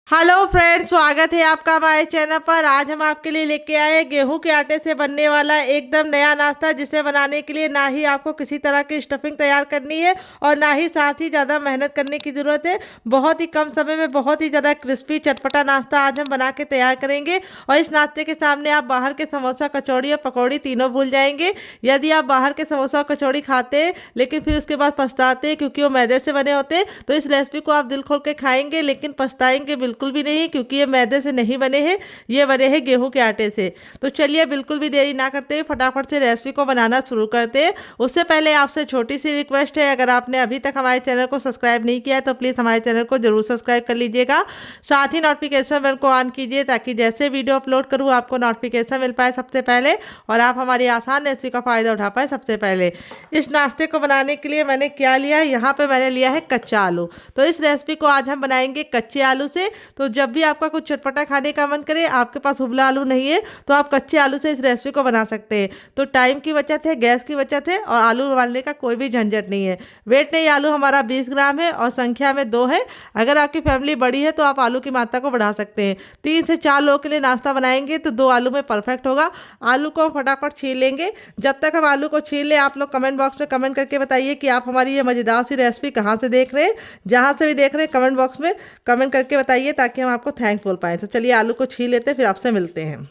Hello friends, स्वागत है आपका हमारे चैनल पर। आज हम आपके लिए लेके आए हैं गेहूं के आटे से बनने वाला एकदम नया नाश्ता, जिसे बनाने के लिए ना ही आपको किसी तरह की स्टफिंग तैयार करनी है और ना ही साथ ही ज़्यादा मेहनत करने की ज़रूरत है। बहुत ही कम समय में बहुत ही ज़्यादा क्रिस्पी चटपटा नाश्ता आज हम बना के तैयार करेंगे। और इस नाश्ते के सामने आप बाहर के समोसा, कचौड़ी और पकौड़ी तीनों भूल जाएंगे। यदि आप बाहर के समोसा और कचौड़ी खाते हैं लेकिन फिर उसके बाद पछताते हैं क्योंकि वो मैदे से बने होते हैं, तो इस रेसिपी को आप दिल खोल के खाएंगे लेकिन पछताएंगे बिल्कुल भी नहीं, क्योंकि ये मैदे से नहीं बने हैं, ये बने हैं गेहूं के आटे से। तो चलिए बिल्कुल भी देरी ना करते हुए फटाफट से रेसिपी को बनाना शुरू करते हैं। उससे पहले आपसे छोटी सी रिक्वेस्ट है, अगर आपने अभी तक हमारे चैनल को सब्सक्राइब नहीं किया है तो प्लीज़ हमारे चैनल को जरूर सब्सक्राइब कर लीजिएगा। साथ ही नोटिफिकेशन बेल को ऑन कीजिए ताकि जैसे वीडियो अपलोड करूँ आपको नोटिफिकेशन मिल पाए सबसे पहले और आप हमारी आसान रेसिपी का फ़ायदा उठा पाए सबसे पहले। इस नाश्ते को बनाने के लिए मैंने क्या लिया है, यहाँ पे मैंने लिया है कच्चा आलू। तो इस रेसिपी को आज हम बनाएंगे कच्चे आलू से। तो जब भी आपका कुछ चटपटा खाने का मन करे, आपके पास उबला आलू नहीं है, तो आप कच्चे आलू से इस रेसिपी को बना सकते हैं। तो टाइम की बचत है, गैस की बचत है और आलू उबालने का कोई भी झंझट नहीं है। वेट नहीं, आलू हमारा 20 ग्राम है और संख्या में 2 है। अगर आपकी फैमिली बड़ी है तो आप आलू की मात्रा को बढ़ा सकते हैं। 3 से 4 लोगों के लिए नाश्ता बनाएंगे तो 2 आलू में परफेक्ट होगा। आलू को हम फटाफट छील लेंगे। जब तक हम आलू को छील लें, आप लोग कमेंट बॉक्स में कमेंट करके बताइए कि आप हमारी ये मज़ेदार सी रेसिपी कहाँ से देख रहे हैं। जहाँ से भी देख रहे हैं कमेंट बॉक्स में कमेंट करके बताइए ताकि हम आपको थैंक्स बोल पाएँ। तो चलिए आलू को छील लेते हैं, फिर आपसे मिलते हैं।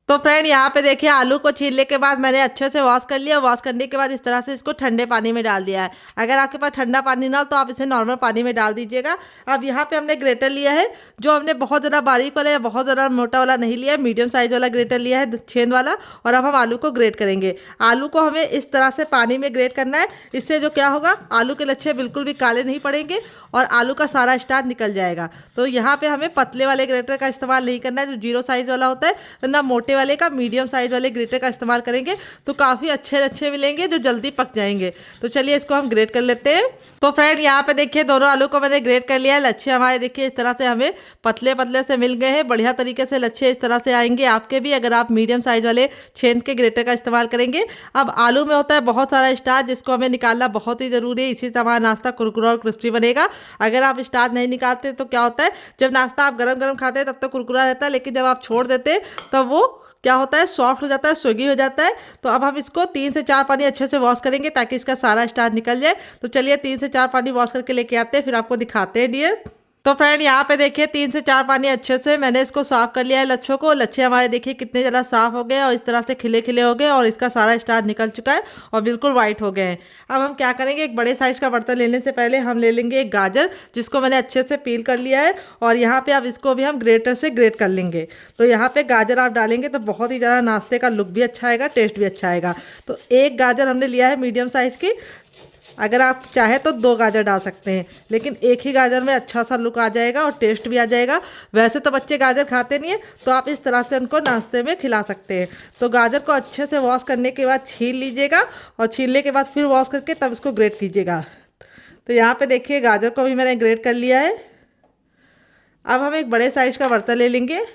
तो फ्रेंड, यहाँ पे देखिए आलू को छीलने के बाद मैंने अच्छे से वॉश कर लिया। वॉश करने के बाद इस तरह से इसको ठंडे पानी में डाल दिया है। अगर आपके पास ठंडा पानी ना हो तो आप इसे नॉर्मल पानी में डाल दीजिएगा। अब यहाँ पे हमने ग्रेटर लिया है, जो हमने बहुत ज़्यादा बारीक वाला या बहुत ज़्यादा मोटा वाला नहीं लिया है, मीडियम साइज वाला ग्रेटर लिया है, छेद वाला। और अब हम आलू को ग्रेट करेंगे। आलू को हमें इस तरह से पानी में ग्रेट करना है। इससे जो क्या होगा, आलू के लच्छे बिल्कुल भी काले नहीं पड़ेंगे और आलू का सारा स्टार्च निकल जाएगा। तो यहाँ पे हमें पतले वाले ग्रेटर का इस्तेमाल नहीं करना है जो 0 साइज वाला होता है, ना मोटे वाले का, मीडियम साइज वाले ग्रेटर का इस्तेमाल करेंगे तो काफ़ी अच्छे लच्छे मिलेंगे जो जल्दी पक जाएंगे। तो चलिए इसको हम ग्रेट कर लेते हैं। तो फ्रेंड, यहाँ पे देखिए दोनों आलू को मैंने ग्रेट कर लिया है। लच्छे हमारे देखिए इस तरह से हमें पतले पतले से मिल गए हैं। बढ़िया तरीके से लच्छे इस तरह से आएंगे आपके भी, अगर आप मीडियम साइज वाले छेद के ग्रेटर का इस्तेमाल करेंगे। अब आलू में होता है बहुत सारा स्टार्च, जिसको हमें निकालना बहुत ही ज़रूरी है। इसी से हमारा नाश्ता कुरकुरा और क्रिस्पी बनेगा। अगर आप स्टार्च नहीं निकालते तो क्या होता है, जब नाश्ता आप गरम गरम खाते हैं तब तो कुरकुरा रहता है, लेकिन जब आप छोड़ देते तब वो क्या होता है, सॉफ्ट हो जाता है, सोगी हो जाता है। तो अब हम इसको 3 से 4 पानी अच्छे से वॉश करेंगे ताकि इसका सारा स्टार्च निकल जाए। तो चलिए 3 से 4 पानी वॉश करके लेके आते हैं, फिर आपको दिखाते हैं डियर। तो फ्रेंड, यहाँ पे देखिए 3 से 4 पानी अच्छे से मैंने इसको साफ कर लिया है लच्छों को। लच्छे हमारे देखिए कितने ज़्यादा साफ हो गए हैं और इस तरह से खिले खिले हो गए और इसका सारा स्टार्च निकल चुका है और बिल्कुल वाइट हो गए हैं। अब हम क्या करेंगे, एक बड़े साइज का बर्तन लेने से पहले हम ले लेंगे एक गाजर, जिसको मैंने अच्छे से पील कर लिया है। और यहाँ पे अब इसको भी हम ग्रेटर से ग्रेट कर लेंगे। तो यहाँ पे गाजर आप डालेंगे तो बहुत ही ज़्यादा नाश्ते का लुक भी अच्छा आएगा, टेस्ट भी अच्छा आएगा। तो एक गाजर हमने लिया है मीडियम साइज़ की। अगर आप चाहें तो 2 गाजर डाल सकते हैं, लेकिन एक ही गाजर में अच्छा सा लुक आ जाएगा और टेस्ट भी आ जाएगा। वैसे तो बच्चे गाजर खाते नहीं है, तो आप इस तरह से उनको नाश्ते में खिला सकते हैं। तो गाजर को अच्छे से वॉश करने के बाद छील लीजिएगा और छीलने के बाद फिर वॉश करके तब इसको ग्रेट कीजिएगा। तो यहाँ पे देखिए गाजर को भी मैंने ग्रेट कर लिया है। अब हम एक बड़े साइज़ का बर्तन ले लेंगे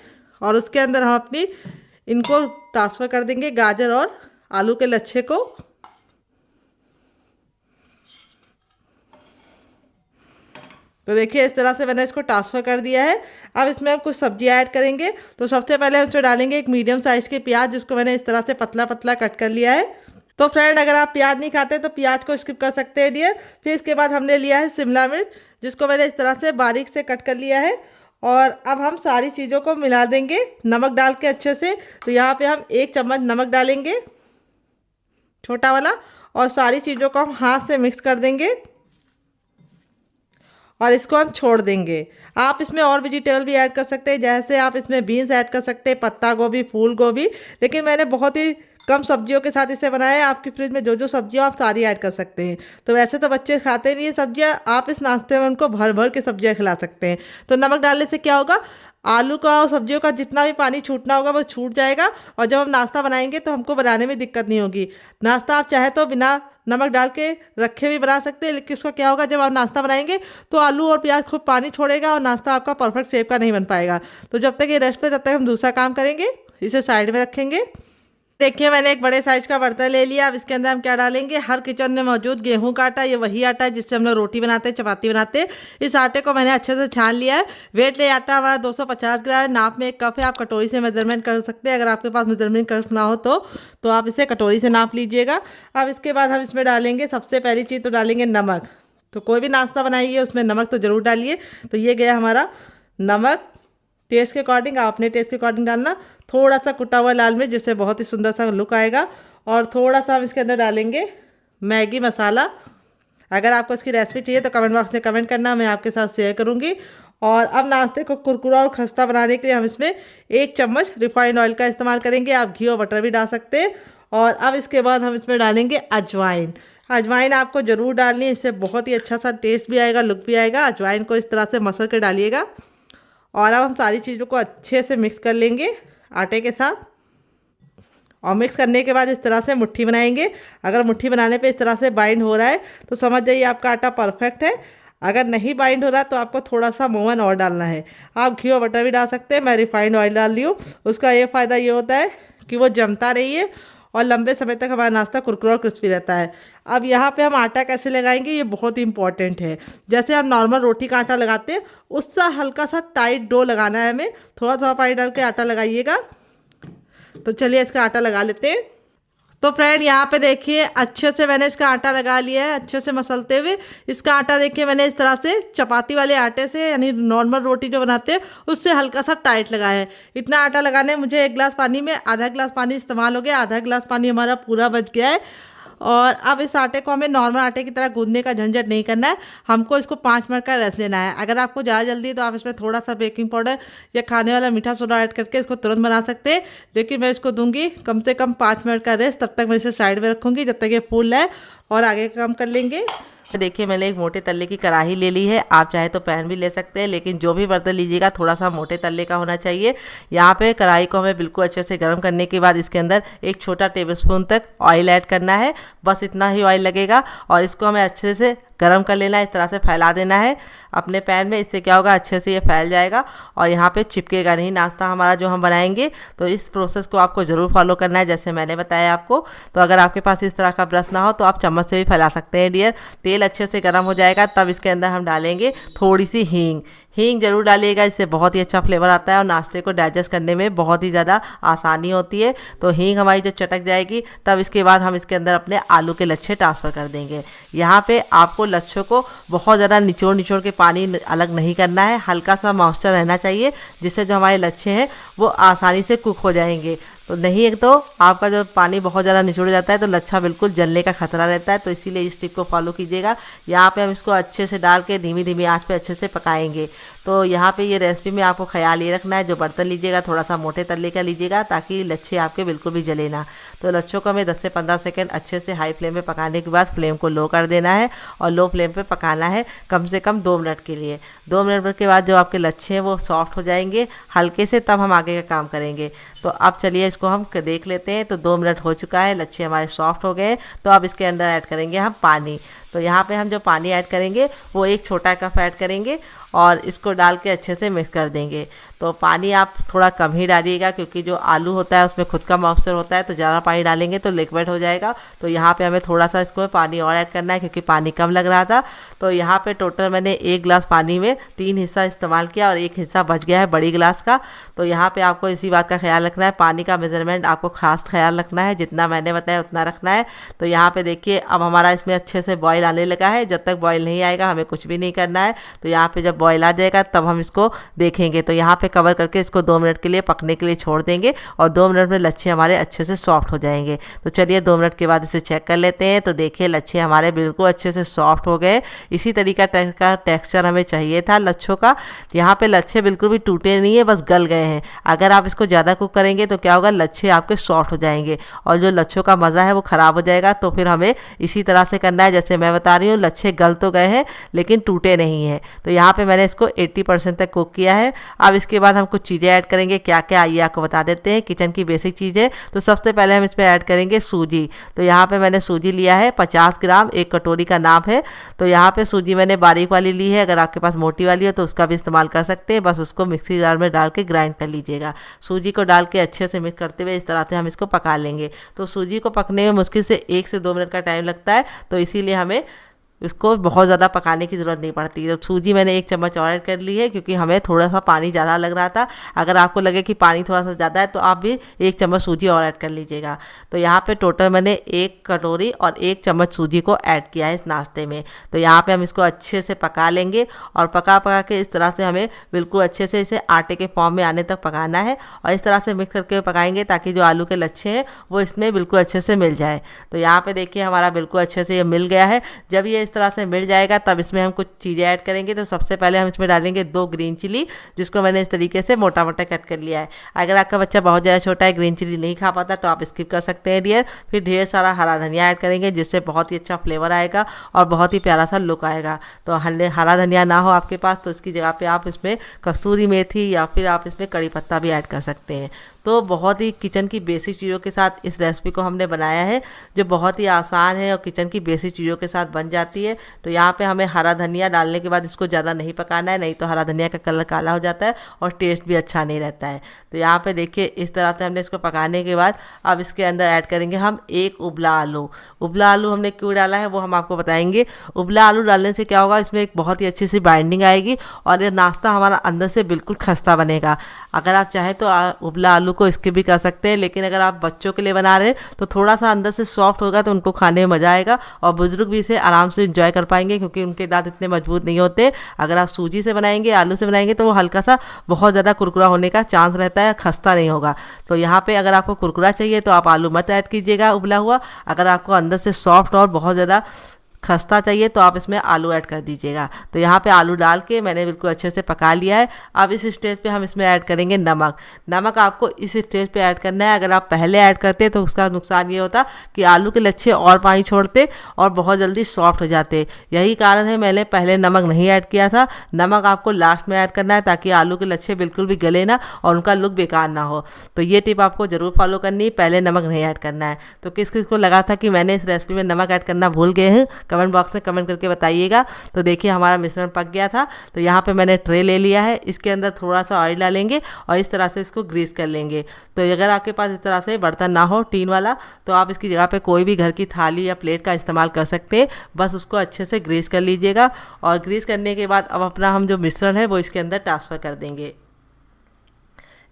और उसके अंदर हम अपनी इनको ट्रांसफ़र कर देंगे, गाजर और आलू के लच्छे को। तो देखिए इस तरह से मैंने इसको ट्रांसफ़र कर दिया है। अब इसमें हम कुछ सब्जी ऐड करेंगे। तो सबसे पहले हम इसमें डालेंगे एक मीडियम साइज़ के प्याज, जिसको मैंने इस तरह से पतला पतला कट कर लिया है। तो फ्रेंड, अगर आप प्याज नहीं खाते तो प्याज को स्किप कर सकते हैं डियर। फिर इसके बाद हमने लिया है शिमला मिर्च, जिसको मैंने इस तरह से बारीक से कट कर लिया है। और अब हम सारी चीज़ों को मिला देंगे नमक डाल के अच्छे से। तो यहाँ पे हम 1 चम्मच नमक डालेंगे, छोटा वाला, और सारी चीज़ों को हम हाथ से मिक्स कर देंगे और इसको हम छोड़ देंगे। आप इसमें और वेजिटेबल भी ऐड कर सकते हैं, जैसे आप इसमें बीन्स ऐड कर सकते हैं, पत्ता गोभी, फूल गोभी, लेकिन मैंने बहुत ही कम सब्जियों के साथ इसे बनाया है। आपकी फ्रिज में जो जो सब्जियां आप सारी ऐड कर सकते हैं। तो वैसे तो बच्चे खाते नहीं है सब्जियां, आप इस नाश्ते में उनको भर भर के सब्जियां खिला सकते हैं। तो नमक डालने से क्या होगा, आलू का और सब्जियों का जितना भी पानी छूटना होगा वो छूट जाएगा और जब हम नाश्ता बनाएंगे तो हमको बनाने में दिक्कत नहीं होगी। नाश्ता आप चाहे तो बिना नमक डाल के रखे भी बना सकते हैं, लेकिन इसका क्या होगा, जब आप नाश्ता बनाएंगे तो आलू और प्याज खूब पानी छोड़ेगा और नाश्ता आपका परफेक्ट शेप का नहीं बन पाएगा। तो जब तक ये रेस्ट पे, तब तक हम दूसरा काम करेंगे, इसे साइड में रखेंगे। देखिए मैंने एक बड़े साइज का बर्तन ले लिया। अब इसके अंदर हम क्या डालेंगे, हर किचन में मौजूद गेहूं का आटा, ये वही आटा है जिससे हम लोग रोटी बनाते हैं, चपाती बनाते हैं। इस आटे को मैंने अच्छे से छान लिया है। वेट ले आटा हमारा 250 ग्राम है, नाप में 1 कप है। आप कटोरी से मेजरमेंट कर सकते हैं, अगर आपके पास मेजरमेंट कप ना हो तो आप इसे कटोरी से नाप लीजिएगा। अब इसके बाद हम इसमें डालेंगे, सबसे पहली चीज़ तो डालेंगे नमक। तो कोई भी नाश्ता बनाइए उसमें नमक तो ज़रूर डालिए। तो ये गया हमारा नमक, टेस्ट के अकॉर्डिंग, आप अपने टेस्ट के अकॉर्डिंग डालना। थोड़ा सा कुटा हुआ लाल मिर्च, जिससे बहुत ही सुंदर सा लुक आएगा। और थोड़ा सा हम इसके अंदर डालेंगे मैगी मसाला। अगर आपको इसकी रेसिपी चाहिए तो कमेंट बॉक्स में कमेंट करना, मैं आपके साथ शेयर करूंगी। और अब नाश्ते को कुरकुरा और खस्ता बनाने के लिए हम इसमें 1 चम्मच रिफाइंड ऑयल का इस्तेमाल करेंगे। आप घी और बटर भी डाल सकते हैं। और अब इसके बाद हम इसमें डालेंगे अजवाइन। अजवाइन आपको ज़रूर डालनी है, इससे बहुत ही अच्छा सा टेस्ट भी आएगा, लुक भी आएगा। अजवाइन को इस तरह से मसल कर डालिएगा। और अब हम सारी चीज़ों को अच्छे से मिक्स कर लेंगे आटे के साथ। और मिक्स करने के बाद इस तरह से मुट्ठी बनाएंगे। अगर मुट्ठी बनाने पे इस तरह से बाइंड हो रहा है तो समझ जाइए आपका आटा परफेक्ट है। अगर नहीं बाइंड हो रहा तो आपको थोड़ा सा मोवन और डालना है। आप घी और बटर भी डाल सकते हैं, मैं रिफाइंड ऑयल डाल रही हूँ। उसका ये फ़ायदा ये होता है कि वो जमता रही है और लंबे समय तक हमारा नाश्ता कुरकुरा और क्रिस्पी रहता है। अब यहाँ पे हम आटा कैसे लगाएंगे ये बहुत ही इंपॉर्टेंट है। जैसे हम नॉर्मल रोटी का आटा लगाते हैं उससे हल्का सा टाइट डो लगाना है हमें। थोड़ा सा पानी डाल के आटा लगाइएगा। तो चलिए इसका आटा लगा लेते हैं। तो फ्रेंड यहाँ पे देखिए अच्छे से मैंने इसका आटा लगा लिया है, अच्छे से मसलते हुए। इसका आटा देखिए मैंने इस तरह से चपाती वाले आटे से, यानी नॉर्मल रोटी जो बनाते हैं उससे हल्का सा टाइट लगाया है। इतना आटा लगाने मुझे 1 गिलास पानी में आधा गिलास पानी इस्तेमाल हो गया। आधा गिलास पानी हमारा पूरा बच गया है। और अब इस आटे को हमें नॉर्मल आटे की तरह गूंदने का झंझट नहीं करना है, हमको इसको 5 मिनट का रेस्ट देना है। अगर आपको ज़्यादा जल्दी है तो आप इसमें थोड़ा सा बेकिंग पाउडर या खाने वाला मीठा सोडा ऐड करके इसको तुरंत बना सकते हैं। लेकिन मैं इसको दूंगी कम से कम 5 मिनट का रेस्ट। तब तक मैं इसे साइड में रखूँगी जब तक ये फूल है और आगे का काम कर लेंगे। देखिए मैंने एक मोटे तल्ले की कढ़ाई ले ली है। आप चाहे तो पैन भी ले सकते हैं, लेकिन जो भी बर्तन लीजिएगा थोड़ा सा मोटे तल्ले का होना चाहिए। यहाँ पे कढ़ाई को हमें बिल्कुल अच्छे से गर्म करने के बाद इसके अंदर 1 छोटा टेबलस्पून तक ऑयल ऐड करना है। बस इतना ही ऑयल लगेगा और इसको हमें अच्छे से गरम कर लेना है। इस तरह से फैला देना है अपने पैन में। इससे क्या होगा, अच्छे से ये फैल जाएगा और यहाँ पे चिपकेगा नहीं नाश्ता हमारा जो हम बनाएंगे। तो इस प्रोसेस को आपको ज़रूर फॉलो करना है जैसे मैंने बताया आपको। तो अगर आपके पास इस तरह का ब्रश ना हो तो आप चम्मच से भी फैला सकते हैं डियर। तेल अच्छे से गर्म हो जाएगा तब इसके अंदर हम डालेंगे थोड़ी सी हींग। हींग जरूर डालिएगा, इससे बहुत ही अच्छा फ्लेवर आता है और नाश्ते को डाइजेस्ट करने में बहुत ही ज़्यादा आसानी होती है। तो हींग हमारी जो चटक जाएगी तब इसके बाद हम इसके अंदर अपने आलू के लच्छे ट्रांसफ़र कर देंगे। यहाँ पे आपको लच्छों को बहुत ज़्यादा निचोड़ के पानी अलग नहीं करना है, हल्का सा मॉइस्चर रहना चाहिए जिससे जो हमारे लच्छे हैं वो आसानी से कुक हो जाएंगे। तो नहीं, एक तो आपका जो पानी बहुत ज़्यादा निचोड़ जाता है तो लच्छा बिल्कुल जलने का खतरा रहता है। तो इसीलिए इस टिप को फॉलो कीजिएगा। यहाँ पे हम इसको अच्छे से डाल के धीमी धीमी आंच पे अच्छे से पकाएंगे। तो यहाँ पे ये रेसिपी में आपको ख्याल ये रखना है, जो बर्तन लीजिएगा थोड़ा सा मोटे तल्ले का लीजिएगा ताकि लच्छे आपके बिल्कुल भी जले ना। तो लच्छों को हमें 10 से 15 सेकेंड अच्छे से हाई फ्लेम में पकाने के बाद फ्लेम को लो कर देना है और लो फ्लेम पर पकाना है कम से कम 2 मिनट के लिए। 2 मिनट के बाद जो आपके लच्छे हैं वो सॉफ्ट हो जाएंगे हल्के से, तब हम आगे का काम करेंगे। तो अब चलिए इसको हम देख लेते हैं। तो 2 मिनट हो चुका है, लच्छे हमारे सॉफ्ट हो गए। तो अब इसके अंदर ऐड करेंगे हम पानी। तो यहाँ पे हम जो पानी ऐड करेंगे वो 1 छोटा कप ऐड करेंगे और इसको डाल के अच्छे से मिक्स कर देंगे। तो पानी आप थोड़ा कम ही डालिएगा क्योंकि जो आलू होता है उसमें खुद का मॉइस्चर होता है, तो ज़्यादा पानी डालेंगे तो लिक्विड हो जाएगा। तो यहाँ पे हमें थोड़ा सा इसको पानी और ऐड करना है क्योंकि पानी कम लग रहा था। तो यहाँ पे टोटल मैंने 1 गिलास पानी में 3 हिस्सा इस्तेमाल किया और 1 हिस्सा बच गया है बड़ी गिलास का। तो यहाँ पे आपको इसी बात का ख्याल रखना है, पानी का मेजरमेंट आपको खास ख्याल रखना है, जितना मैंने बताया उतना रखना है। तो यहाँ पे देखिए अब हमारा इसमें अच्छे से बॉयल आने लगा है। जब तक बॉयल नहीं आएगा हमें कुछ भी नहीं करना है। तो यहाँ पे जब बॉयल आ जाएगा तब हम इसको देखेंगे। तो यहाँ पे कवर करके इसको 2 मिनट के लिए पकने के लिए छोड़ देंगे और 2 मिनट में लच्छे हमारे अच्छे से सॉफ्ट हो जाएंगे। तो चलिए 2 मिनट के बाद इसे चेक कर लेते हैं। तो देखिए लच्छे हमारे बिल्कुल अच्छे से सॉफ्ट हो गए। इसी तरीका का टेक्सचर हमें चाहिए था लच्छों का। यहाँ पे लच्छे बिल्कुल भी टूटे नहीं है, बस गल गए हैं। अगर आप इसको ज़्यादा कुक करेंगे तो क्या होगा, लच्छे आपके सॉफ्ट हो जाएंगे और जो लच्छों का मज़ा है वो ख़राब हो जाएगा। तो फिर हमें इसी तरह से करना है जैसे मैं बता रही हूँ लच्छे गल तो गए हैं लेकिन टूटे नहीं हैं। तो यहाँ पे मैंने इसको 80% तक कुक किया है। अब इसके बाद हम कुछ चीज़ें ऐड करेंगे, क्या क्या आइए आपको बता देते हैं। किचन की बेसिक चीज़ें, तो सबसे पहले हम इसमें ऐड करेंगे सूजी। तो यहाँ पे मैंने सूजी लिया है 50 ग्राम, 1 कटोरी का नाप है। तो यहाँ पे सूजी मैंने बारीक वाली ली है, अगर आपके पास मोटी वाली हो तो उसका भी इस्तेमाल कर सकते हैं। बस उसको मिक्सी जार में डाल के ग्राइंड कर लीजिएगा। सूजी को डाल के अच्छे से मिक्स करते हुए इस तरह से हम इसको पका लेंगे। तो सूजी को पकने में मुश्किल से 1 से 2 मिनट का टाइम लगता है, तो इसीलिए हमें इसको बहुत ज़्यादा पकाने की ज़रूरत नहीं पड़ती। तो सूजी मैंने 1 चम्मच और ऐड कर ली है क्योंकि हमें थोड़ा सा पानी ज़्यादा लग रहा था। अगर आपको लगे कि पानी थोड़ा सा ज़्यादा है तो आप भी 1 चम्मच सूजी और ऐड कर लीजिएगा। तो यहाँ पे टोटल मैंने 1 कटोरी और 1 चम्मच सूजी को ऐड किया है इस नाश्ते में। तो यहाँ पे हम इसको अच्छे से पका लेंगे और पका के इस तरह से हमें बिल्कुल अच्छे से इसे आटे के फॉर्म में आने तक पकाना है और इस तरह से मिक्स करके पकाएंगे ताकि जो आलू के लच्छे हैं वो इसमें बिल्कुल अच्छे से मिल जाए। तो यहाँ पे देखिए हमारा बिल्कुल अच्छे से ये मिल गया है। जब ये इस तरह से मिल जाएगा तब इसमें हम कुछ चीज़ें ऐड करेंगे। तो सबसे पहले हम इसमें डालेंगे 2 ग्रीन चिली, जिसको मैंने इस तरीके से मोटा मोटा कट कर लिया है। अगर आपका बच्चा बहुत ज़्यादा छोटा है, ग्रीन चिली नहीं खा पाता, तो आप स्किप कर सकते हैं डियर। फिर ढेर सारा हरा धनिया ऐड करेंगे जिससे बहुत ही अच्छा फ्लेवर आएगा और बहुत ही प्यारा सा लुक आएगा। तो हरा धनिया ना हो आपके पास तो इसकी जगह पे आप इसमें कसूरी मेथी या फिर आप इसमें कड़ी पत्ता भी ऐड कर सकते हैं। तो बहुत ही किचन की बेसिक चीज़ों के साथ इस रेसिपी को हमने बनाया है जो बहुत ही आसान है और किचन की बेसिक चीज़ों के साथ बन जाती है। तो यहाँ पे हमें हरा धनिया डालने के बाद इसको ज़्यादा नहीं पकाना है, नहीं तो हरा धनिया का कलर काला हो जाता है और टेस्ट भी अच्छा नहीं रहता है। तो यहाँ पे देखिए इस तरह से हमने इसको पकाने के बाद अब इसके अंदर ऐड करेंगे हम 1 उबला आलू। उबला आलू हमने क्यों डाला है वो हम आपको बताएंगे। उबला आलू डालने से क्या होगा, इसमें एक बहुत ही अच्छी सी बाइंडिंग आएगी और ये नाश्ता हमारा अंदर से बिल्कुल खस्ता बनेगा। अगर आप चाहें तो उबला आलू को स्किप भी कर सकते हैं, लेकिन अगर आप बच्चों के लिए बना रहे हैं तो थोड़ा सा अंदर से सॉफ्ट होगा तो उनको खाने में मज़ा आएगा और बुजुर्ग भी इसे आराम से एंजॉय कर पाएंगे क्योंकि उनके दांत इतने मजबूत नहीं होते। अगर आप सूजी से बनाएंगे, आलू से बनाएंगे तो वो हल्का सा बहुत ज़्यादा कुरकुरा होने का चांस रहता है, खस्ता नहीं होगा। तो यहाँ पे अगर आपको कुरकुरा चाहिए तो आप आलू मत ऐड कीजिएगा उबला हुआ। अगर आपको अंदर से सॉफ्ट और बहुत ज़्यादा खस्ता चाहिए तो आप इसमें आलू ऐड कर दीजिएगा। तो यहाँ पे आलू डाल के मैंने बिल्कुल अच्छे से पका लिया है। अब इस स्टेज पे हम इसमें ऐड करेंगे नमक। नमक आपको इस स्टेज पे ऐड करना है। अगर आप पहले ऐड करते तो उसका नुकसान ये होता कि आलू के लच्छे और पानी छोड़ते और बहुत जल्दी सॉफ्ट हो जाते। यही कारण है मैंने पहले नमक नहीं ऐड किया था। नमक आपको लास्ट में ऐड करना है ताकि आलू के लच्छे बिल्कुल भी गले ना और उनका लुक बेकार ना हो। तो ये टिप आपको ज़रूर फॉलो करनी है, पहले नमक नहीं ऐड करना है। तो किस किस को लगा था कि मैंने इस रेसिपी में नमक ऐड करना भूल गए हैं, कमेंट बॉक्स में कमेंट करके बताइएगा। तो देखिए हमारा मिश्रण पक गया था। तो यहाँ पे मैंने ट्रे ले लिया है, इसके अंदर थोड़ा सा ऑयल डालेंगे और इस तरह से इसको ग्रीस कर लेंगे। तो अगर आपके पास इस तरह से बर्तन ना हो टीन वाला तो आप इसकी जगह पे कोई भी घर की थाली या प्लेट का इस्तेमाल कर सकते हैं। बस उसको अच्छे से ग्रीस कर लीजिएगा और ग्रीस करने के बाद अब अपना हम जो मिश्रण है वो इसके अंदर ट्रांसफ़र कर देंगे।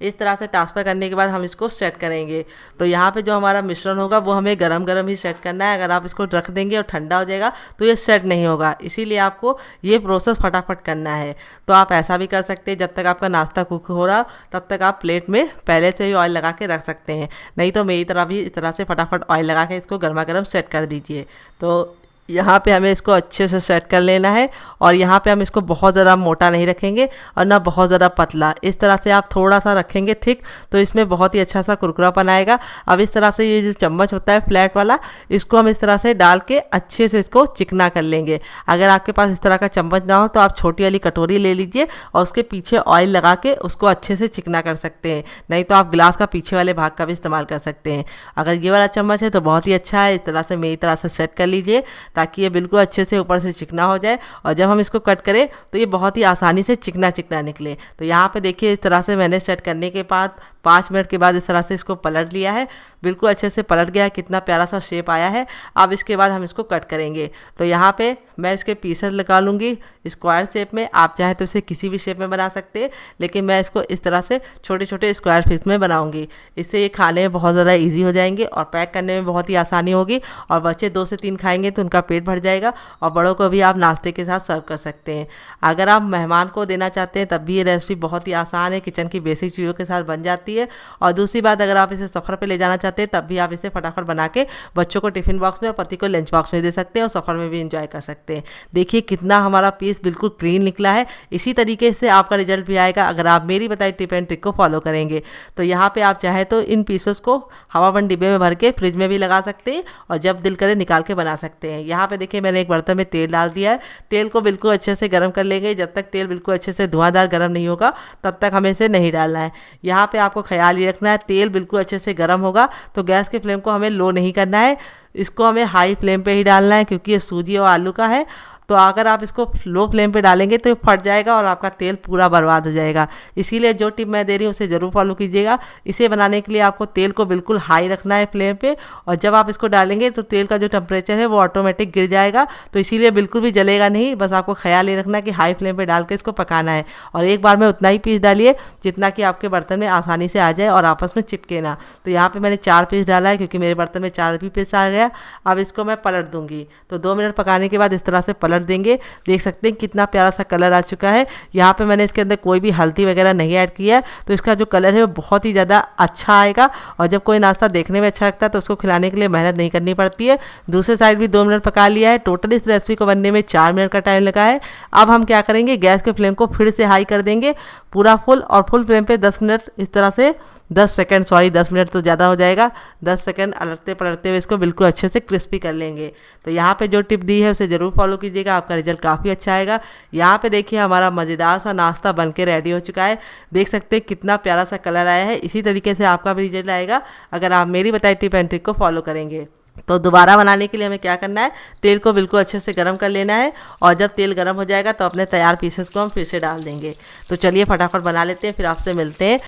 इस तरह से ट्रांसफ़र करने के बाद हम इसको सेट करेंगे। तो यहाँ पे जो हमारा मिश्रण होगा वो हमें गरम गरम ही सेट करना है। अगर आप इसको रख देंगे और ठंडा हो जाएगा तो ये सेट नहीं होगा, इसीलिए आपको ये प्रोसेस फटाफट करना है। तो आप ऐसा भी कर सकते हैं, जब तक आपका नाश्ता कुक हो रहा तब तक आप प्लेट में पहले से ही ऑयल लगा के रख सकते हैं। नहीं तो मेरी तरह भी इस तरह से फटाफट ऑयल लगा के इसको गर्मा गर्म सेट कर दीजिए। तो यहाँ पे हमें इसको अच्छे से सेट कर लेना है और यहाँ पे हम इसको बहुत ज़्यादा मोटा नहीं रखेंगे और ना बहुत ज़्यादा पतला। इस तरह से आप थोड़ा सा रखेंगे थिक तो इसमें बहुत ही अच्छा सा कुरकुरापन आएगा। अब इस तरह से ये जो चम्मच होता है फ्लैट वाला, इसको हम इस तरह से डाल के अच्छे से इसको चिकना कर लेंगे। अगर आपके पास इस तरह का चम्मच ना हो तो आप छोटी वाली कटोरी ले लीजिए और उसके पीछे ऑयल लगा के उसको अच्छे से चिकना कर सकते हैं। नहीं तो आप गिलास का पीछे वाले भाग का भी इस्तेमाल कर सकते हैं। अगर ये वाला चम्मच है तो बहुत ही अच्छा है। इस तरह से मेरी तरह से सेट कर लीजिए ताकि ये बिल्कुल अच्छे से ऊपर से चिकना हो जाए और जब हम इसको कट करें तो ये बहुत ही आसानी से चिकना चिकना निकले। तो यहाँ पे देखिए इस तरह से मैंने सेट करने के बाद 5 मिनट के बाद इस तरह से इसको पलट लिया है। बिल्कुल अच्छे से पलट गया है, कितना प्यारा सा शेप आया है। अब इसके बाद हम इसको कट करेंगे। तो यहाँ पे मैं इसके पीसेस लगा लूँगी स्क्वायर शेप में। आप चाहे तो इसे किसी भी शेप में बना सकते हैं, लेकिन मैं इसको इस तरह से छोटे छोटे स्क्वायर पीस में बनाऊँगी। इससे ये खाने में बहुत ज़्यादा ईजी हो जाएंगे और पैक करने में बहुत ही आसानी होगी और बच्चे 2 से 3 खाएंगे तो उनका पेट भर जाएगा और बड़ों को भी आप नाश्ते के साथ सर्व कर सकते हैं। अगर आप मेहमान को देना चाहते हैं तब भी ये रेसिपी बहुत ही आसान है, किचन की बेसिक चीज़ों के साथ बन जाती है। लिए। और दूसरी बात, अगर आप इसे सफ़र पे ले जाना चाहते हैं तब भी आप इसे फटाफट बना के बच्चों को टिफ़िन बॉक्स में और पति को लंच बॉक्स में दे सकते हैं और सफ़र में भी इंजॉय कर सकते हैं। देखिए कितना हमारा पीस बिल्कुल क्लीन निकला है। इसी तरीके से आपका रिजल्ट भी आएगा अगर आप मेरी बताई टिप एंड ट्रिक को फॉलो करेंगे। तो यहाँ पे आप चाहे तो इन पीसेस को हवाबंद डिब्बे में भर के फ्रिज में भी लगा सकते हैं और जब दिल करे निकाल के बना सकते हैं। यहाँ पे देखिए मैंने एक बर्तन में तेल डाल दिया है। तेल को बिल्कुल अच्छे से गर्म कर लेंगे। जब तक तेल बिल्कुल अच्छे से धुआंधार गर्म नहीं होगा तब तक हमें इसे नहीं डालना है। यहाँ पे आपको ख्याल ये रखना है, तेल बिल्कुल अच्छे से गर्म होगा तो गैस की फ्लेम को हमें लो नहीं करना है, इसको हमें हाई फ्लेम पे ही डालना है क्योंकि ये सूजी और आलू का है। तो अगर आप इसको लो फ्लेम पे डालेंगे तो ये फट जाएगा और आपका तेल पूरा बर्बाद हो जाएगा। इसीलिए जो टिप मैं दे रही हूँ उसे ज़रूर फॉलो कीजिएगा। इसे बनाने के लिए आपको तेल को बिल्कुल हाई रखना है फ्लेम पे, और जब आप इसको डालेंगे तो तेल का जो टेम्परेचर है वो ऑटोमेटिक गिर जाएगा। तो इसीलिए बिल्कुल भी जलेगा नहीं, बस आपको ख्याल ये रखना है कि हाई फ्लेम पर डाल के इसको पकाना है। और एक बार में उतना ही पीस डालिए जितना कि आपके बर्तन में आसानी से आ जाए और आपस में चिपके ना। तो यहाँ पर मैंने 4 पीस डाला है क्योंकि मेरे बर्तन में 4 भी पीस आ गया। अब इसको मैं पलट दूँगी। तो 2 मिनट पकाने के बाद इस तरह से पलट देंगे। देख सकते हैं कितना प्यारा सा कलर आ चुका है। यहाँ पे मैंने इसके अंदर कोई भी हल्दी वगैरह नहीं ऐड किया है तो इसका जो कलर है वो बहुत ही ज़्यादा अच्छा आएगा। और जब कोई नाश्ता देखने में अच्छा लगता है तो उसको खिलाने के लिए मेहनत नहीं करनी पड़ती है। दूसरे साइड भी 2 मिनट पका लिया है। टोटल इस रेसिपी को बनने में 4 मिनट का टाइम लगा है। अब हम क्या करेंगे, गैस के फ्लेम को फिर से हाई कर देंगे पूरा फुल, और फुल फ्लेम पे 10 मिनट इस तरह से 10 सेकंड, सॉरी 10 मिनट तो ज़्यादा हो जाएगा, 10 सेकंड अलटते पलटते हुए इसको बिल्कुल अच्छे से क्रिस्पी कर लेंगे। तो यहाँ पे जो टिप दी है उसे ज़रूर फॉलो कीजिएगा, आपका रिजल्ट काफ़ी अच्छा आएगा। यहाँ पे देखिए हमारा मज़ेदार सा नाश्ता बन के रेडी हो चुका है। देख सकते हैं कितना प्यारा सा कलर आया है। इसी तरीके से आपका भी रिजल्ट आएगा अगर आप मेरी बताई टिप एंड ट्रिक को फॉलो करेंगे। तो दोबारा बनाने के लिए हमें क्या करना है, तेल को बिल्कुल अच्छे से गर्म कर लेना है और जब तेल गर्म हो जाएगा तो अपने तैयार पीसेस को हम फिर से डाल देंगे। तो चलिए फटाफट बना लेते हैं, फिर आपसे मिलते हैं।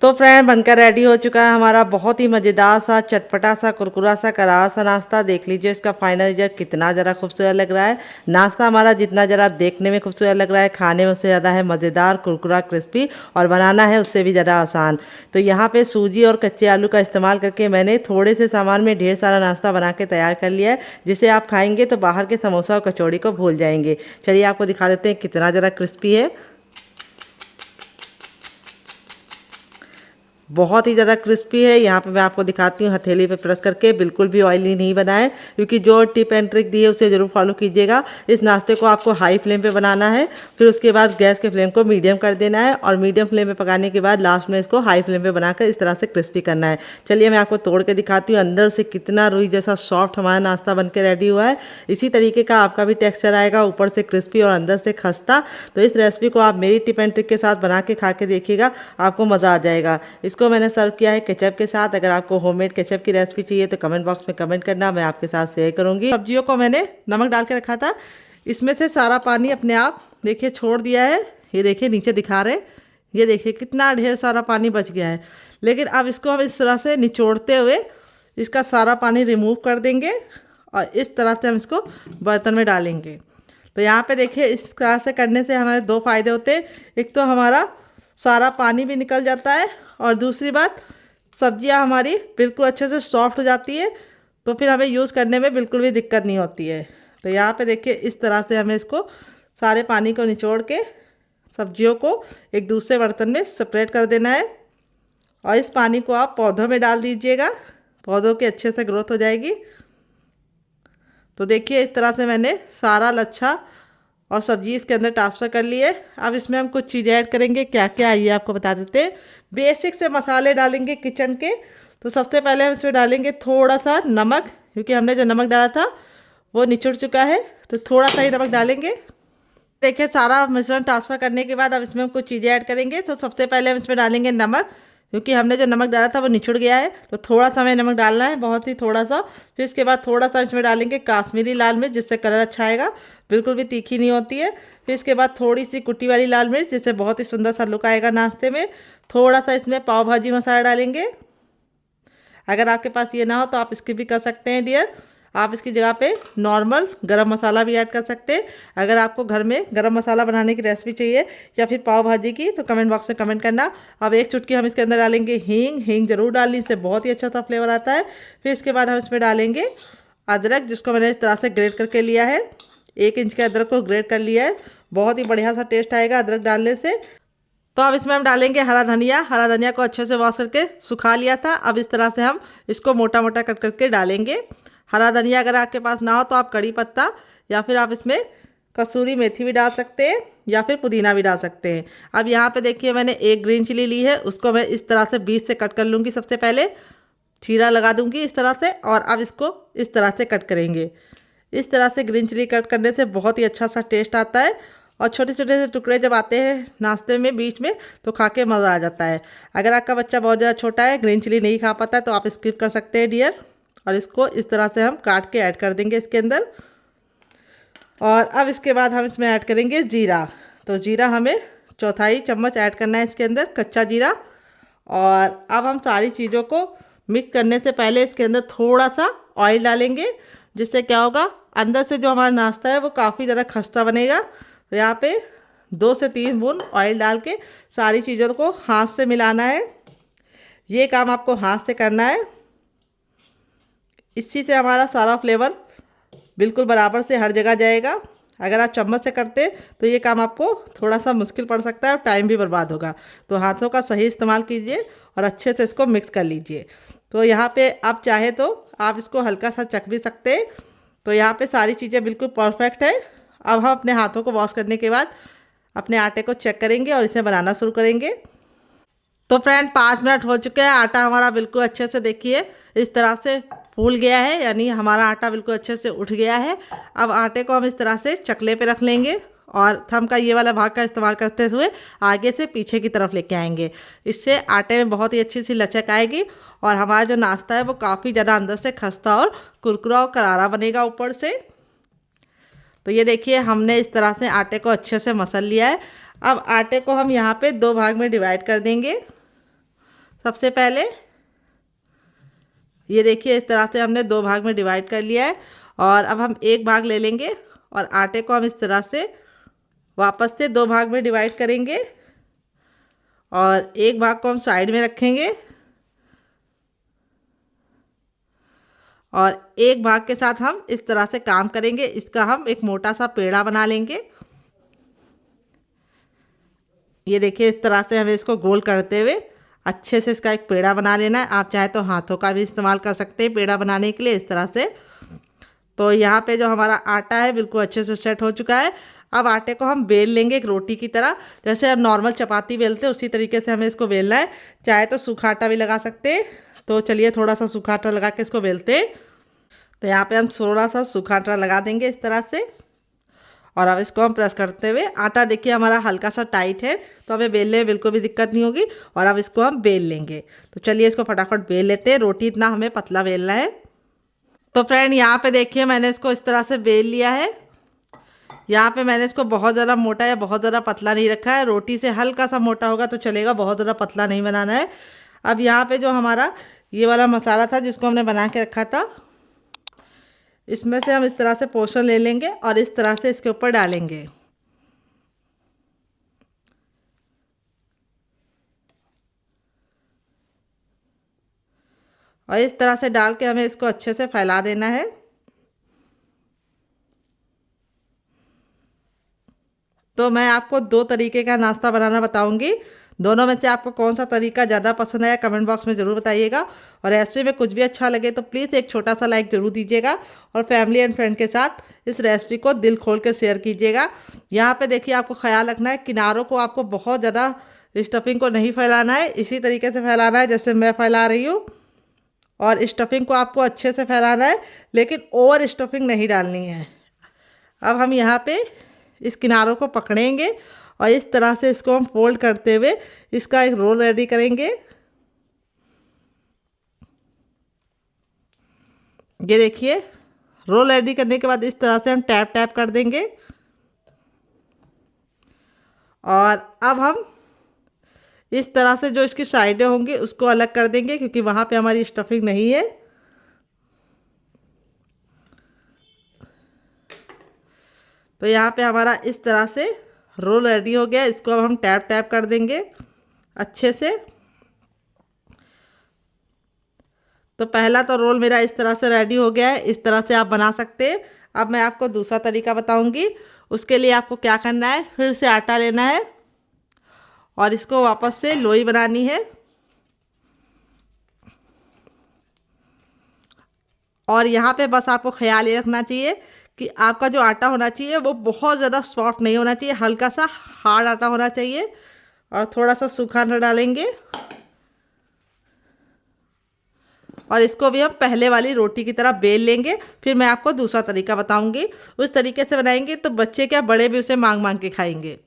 तो फ्रेंड बनकर रेडी हो चुका है हमारा बहुत ही मज़ेदार सा चटपटा सा कुरकुरा सा करारा सा नाश्ता। देख लीजिए इसका फाइनल रिजल्ट कितना ज़रा खूबसूरत लग रहा है। नाश्ता हमारा जितना ज़रा देखने में खूबसूरत लग रहा है, खाने में उससे ज़्यादा है मज़ेदार, कुरकुरा, क्रिस्पी, और बनाना है उससे भी ज़्यादा आसान। तो यहाँ पे सूजी और कच्चे आलू का इस्तेमाल करके मैंने थोड़े से सामान में ढेर सारा नाश्ता बना के तैयार कर लिया है, जिसे आप खाएँगे तो बाहर के समोसा और कचौड़ी को भूल जाएंगे। चलिए आपको दिखा देते हैं कितना ज़रा क्रिस्पी है। बहुत ही ज़्यादा क्रिस्पी है। यहाँ पे मैं आपको दिखाती हूँ हथेली पे प्रेस करके, बिल्कुल भी ऑयली नहीं बना है। क्योंकि जो टिप एंड ट्रिक दी है उसे ज़रूर फॉलो कीजिएगा। इस नाश्ते को आपको हाई फ्लेम पे बनाना है, फिर उसके बाद गैस के फ्लेम को मीडियम कर देना है और मीडियम फ्लेम पे पकाने के बाद लास्ट में इसको हाई फ्लेम पे बनाकर इस तरह से क्रिस्पी करना है। चलिए मैं आपको तोड़ के दिखाती हूँ अंदर से कितना रुई जैसा सॉफ्ट हमारा नाश्ता बन के रेडी हुआ है। इसी तरीके का आपका भी टेक्स्चर आएगा, ऊपर से क्रिस्पी और अंदर से खस्ता। तो इस रेसिपी को आप मेरी टिप एंड ट्रिक के साथ बना के खा के देखिएगा, आपको मज़ा आ जाएगा। इसको मैंने सर्व किया है केचप के साथ। अगर आपको होममेड केचप की रेसिपी चाहिए तो कमेंट बॉक्स में कमेंट करना, मैं आपके साथ शेयर करूंगी। सब्जियों को मैंने नमक डाल के रखा था, इसमें से सारा पानी अपने आप देखिए छोड़ दिया है। ये देखिए नीचे दिखा रहे, ये देखिए कितना ढेर सारा पानी बच गया है। लेकिन अब इसको हम इस तरह से निचोड़ते हुए इसका सारा पानी रिमूव कर देंगे और इस तरह से हम इसको बर्तन में डालेंगे। तो यहाँ पे देखिए इस तरह से करने से हमारे 2 फ़ायदे होते हैं। एक तो हमारा सारा पानी भी निकल जाता है और दूसरी बात सब्जियां हमारी बिल्कुल अच्छे से सॉफ्ट हो जाती है, तो फिर हमें यूज़ करने में बिल्कुल भी दिक्कत नहीं होती है। तो यहाँ पे देखिए इस तरह से हमें इसको सारे पानी को निचोड़ के सब्जियों को एक दूसरे बर्तन में सेपरेट कर देना है और इस पानी को आप पौधों में डाल दीजिएगा, पौधों की अच्छे से ग्रोथ हो जाएगी। तो देखिए इस तरह से मैंने सारा लच्छा और सब्जी इसके अंदर ट्रांसफ़र कर लिए। अब इसमें हम कुछ चीज़ें ऐड करेंगे, क्या क्या आइए आपको बता देते हैं। बेसिक से मसाले डालेंगे किचन के। तो सबसे पहले हम इसमें डालेंगे थोड़ा सा नमक, क्योंकि हमने जो नमक डाला था वो निचुड़ चुका है, तो थोड़ा सा ही नमक डालेंगे। देखिए सारा मिश्रण ट्रांसफ़र करने के बाद अब इसमें हम कुछ चीज़ें ऐड करेंगे। तो सबसे पहले हम इसमें डालेंगे नमक, क्योंकि हमने जो नमक डाला था वो निचुड़ गया है, तो थोड़ा सा हमें नमक डालना है, बहुत ही थोड़ा सा। फिर इसके बाद थोड़ा सा इसमें डालेंगे काश्मीरी लाल मिर्च, जिससे कलर अच्छा आएगा, बिल्कुल भी तीखी नहीं होती है। फिर इसके बाद थोड़ी सी कुटी वाली लाल मिर्च, जिससे बहुत ही सुंदर सा लुक आएगा नाश्ते में। थोड़ा सा इसमें पाव भाजी मसाला डालेंगे। अगर आपके पास ये ना हो तो आप इसकी भी कर सकते हैं डियर। आप इसकी जगह पे नॉर्मल गरम मसाला भी ऐड कर सकते हैं। अगर आपको घर में गरम मसाला बनाने की रेसिपी चाहिए या फिर पाव भाजी की, तो कमेंट बॉक्स में कमेंट करना। अब 1 चुटकी हम इसके अंदर डालेंगे हींग ज़रूर डालनी, इससे बहुत ही अच्छा सा फ्लेवर आता है। फिर इसके बाद हम इसमें डालेंगे अदरक, जिसको मैंने इस तरह से ग्रेट करके लिया है। 1 इंच के अदरक को ग्रेट कर लिया है, बहुत ही बढ़िया सा टेस्ट आएगा अदरक डालने से। तो अब इसमें हम डालेंगे हरा धनिया। हरा धनिया को अच्छे से वॉश करके सुखा लिया था। अब इस तरह से हम इसको मोटा मोटा कट करके डालेंगे। हरा धनिया अगर आपके पास ना हो तो आप कड़ी पत्ता या फिर आप इसमें कसूरी मेथी भी डाल सकते हैं या फिर पुदीना भी डाल सकते हैं। अब यहाँ पे देखिए मैंने एक ग्रीन चिली ली है, उसको मैं इस तरह से बीच से कट कर लूँगी। सबसे पहले चीरा लगा दूँगी इस तरह से और अब इसको इस तरह से कट करेंगे। इस तरह से ग्रीन चिली कट करने से बहुत ही अच्छा सा टेस्ट आता है और छोटे छोटे से टुकड़े जब आते हैं नाश्ते में बीच में तो खा के मज़ा आ जाता है। अगर आपका बच्चा बहुत ज़्यादा छोटा है, ग्रीन चिली नहीं खा पाता है, तो आप स्किप कर सकते हैं डियर। और इसको इस तरह से हम काट के ऐड कर देंगे इसके अंदर। और अब इसके बाद हम इसमें ऐड करेंगे जीरा। तो जीरा हमें 1/4 चम्मच ऐड करना है इसके अंदर, कच्चा जीरा। और अब हम सारी चीज़ों को मिक्स करने से पहले इसके अंदर थोड़ा सा ऑयल डालेंगे, जिससे क्या होगा, अंदर से जो हमारा नाश्ता है वो काफ़ी ज़्यादा खस्ता बनेगा। तो यहाँ पे 2 से 3 बूंद ऑयल डाल के सारी चीज़ों को हाथ से मिलाना है। ये काम आपको हाथ से करना है। इसी से हमारा सारा फ्लेवर बिल्कुल बराबर से हर जगह जाएगा। अगर आप चम्मच से करते तो ये काम आपको थोड़ा सा मुश्किल पड़ सकता है और टाइम भी बर्बाद होगा। तो हाथों का सही इस्तेमाल कीजिए और अच्छे से इसको मिक्स कर लीजिए। तो यहाँ पे आप चाहे तो आप इसको हल्का सा चख भी सकते हैं। तो यहाँ पे सारी चीज़ें बिल्कुल परफेक्ट है। अब हम अपने हाथों को वॉश करने के बाद अपने आटे को चेक करेंगे और इसे बनाना शुरू करेंगे। तो फ्रेंड 5 मिनट हो चुके हैं। आटा हमारा बिल्कुल अच्छे से देखिए इस तरह से फूल गया है, यानी हमारा आटा बिल्कुल अच्छे से उठ गया है। अब आटे को हम इस तरह से चकले पे रख लेंगे और थंब का ये वाला भाग का इस्तेमाल करते हुए आगे से पीछे की तरफ लेके आएंगे। इससे आटे में बहुत ही अच्छी सी लचक आएगी और हमारा जो नाश्ता है वो काफ़ी ज़्यादा अंदर से खस्ता और कुरकुरा और करारा बनेगा ऊपर से। तो ये देखिए हमने इस तरह से आटे को अच्छे से मसल लिया है। अब आटे को हम यहाँ पे 2 भाग में डिवाइड कर देंगे। सबसे पहले ये देखिए इस तरह से हमने 2 भाग में डिवाइड कर लिया है और अब हम एक भाग ले लेंगे और आटे को हम इस तरह से वापस से 2 भाग में डिवाइड करेंगे और एक भाग को हम साइड में रखेंगे और एक भाग के साथ हम इस तरह से काम करेंगे। इसका हम एक मोटा सा पेड़ा बना लेंगे। ये देखिए इस तरह से हमें इसको गोल करते हुए अच्छे से इसका एक पेड़ा बना लेना है। आप चाहे तो हाथों का भी इस्तेमाल कर सकते हैं पेड़ा बनाने के लिए इस तरह से। तो यहाँ पे जो हमारा आटा है बिल्कुल अच्छे से सेट हो चुका है। अब आटे को हम बेल लेंगे एक रोटी की तरह, जैसे हम नॉर्मल चपाती बेलते हैं उसी तरीके से हमें इसको बेलना है। चाहे तो सूखा आटा भी लगा सकते हैं। तो चलिए थोड़ा सा सूखा आटा लगा के इसको बेलते हैं। तो यहाँ पे हम थोड़ा सा सूखा आटा लगा देंगे इस तरह से और अब इसको हम प्रेस करते हुए, आटा देखिए हमारा हल्का सा टाइट है तो हमें बेलने में बिल्कुल भी दिक्कत नहीं होगी। और अब इसको हम बेल लेंगे। तो चलिए इसको फटाफट बेल लेते हैं। रोटी इतना हमें पतला बेलना है। तो फ्रेंड यहाँ पे देखिए मैंने इसको इस तरह से बेल लिया है। यहाँ पे मैंने इसको बहुत ज़्यादा मोटा या बहुत ज़्यादा पतला नहीं रखा है। रोटी से हल्का सा मोटा होगा तो चलेगा, बहुत ज़्यादा पतला नहीं बनाना है। अब यहाँ पे जो हमारा ये वाला मसाला था जिसको हमने बना के रखा था, इसमें से हम इस तरह से पोर्शन ले लेंगे और इस तरह से इसके ऊपर डालेंगे। और इस तरह से डाल के हमें इसको अच्छे से फैला देना है। तो मैं आपको 2 तरीके का नाश्ता बनाना बताऊंगी। दोनों में से आपको कौन सा तरीका ज़्यादा पसंद आया कमेंट बॉक्स में ज़रूर बताइएगा। और रेसिपी में कुछ भी अच्छा लगे तो प्लीज़ एक छोटा सा लाइक ज़रूर दीजिएगा और फैमिली एंड फ्रेंड के साथ इस रेसिपी को दिल खोल के शेयर कीजिएगा। यहाँ पे देखिए आपको ख्याल रखना है, किनारों को आपको बहुत ज़्यादा स्टफिंग को नहीं फैलाना है, इसी तरीके से फैलाना है जैसे मैं फैला रही हूँ। और स्टफिंग को आपको अच्छे से फैलाना है, लेकिन ओवर स्टफिंग नहीं डालनी है। अब हम यहाँ पे इस किनारों को पकड़ेंगे और इस तरह से इसको हम फोल्ड करते हुए इसका एक रोल रेडी करेंगे। ये देखिए रोल रेडी करने के बाद इस तरह से हम टैप टैप कर देंगे। और अब हम इस तरह से जो इसकी साइडें होंगी उसको अलग कर देंगे, क्योंकि वहाँ पे हमारी स्टफिंग नहीं है। तो यहाँ पे हमारा इस तरह से रोल रेडी हो गया। इसको अब हम टैप टैप कर देंगे अच्छे से। तो पहला तो रोल मेरा इस तरह से रेडी हो गया है। इस तरह से आप बना सकते हैं। अब मैं आपको दूसरा तरीका बताऊंगी। उसके लिए आपको क्या करना है, फिर से आटा लेना है और इसको वापस से लोई बनानी है। और यहाँ पे बस आपको ख्याल ये रखना चाहिए कि आपका जो आटा होना चाहिए वो बहुत ज़्यादा सॉफ्ट नहीं होना चाहिए, हल्का सा हार्ड आटा होना चाहिए। और थोड़ा सा सूखा आटा डालेंगे और इसको भी हम पहले वाली रोटी की तरह बेल लेंगे। फिर मैं आपको दूसरा तरीका बताऊंगी, उस तरीके से बनाएंगे तो बच्चे क्या बड़े भी उसे मांग मांग के खाएंगे।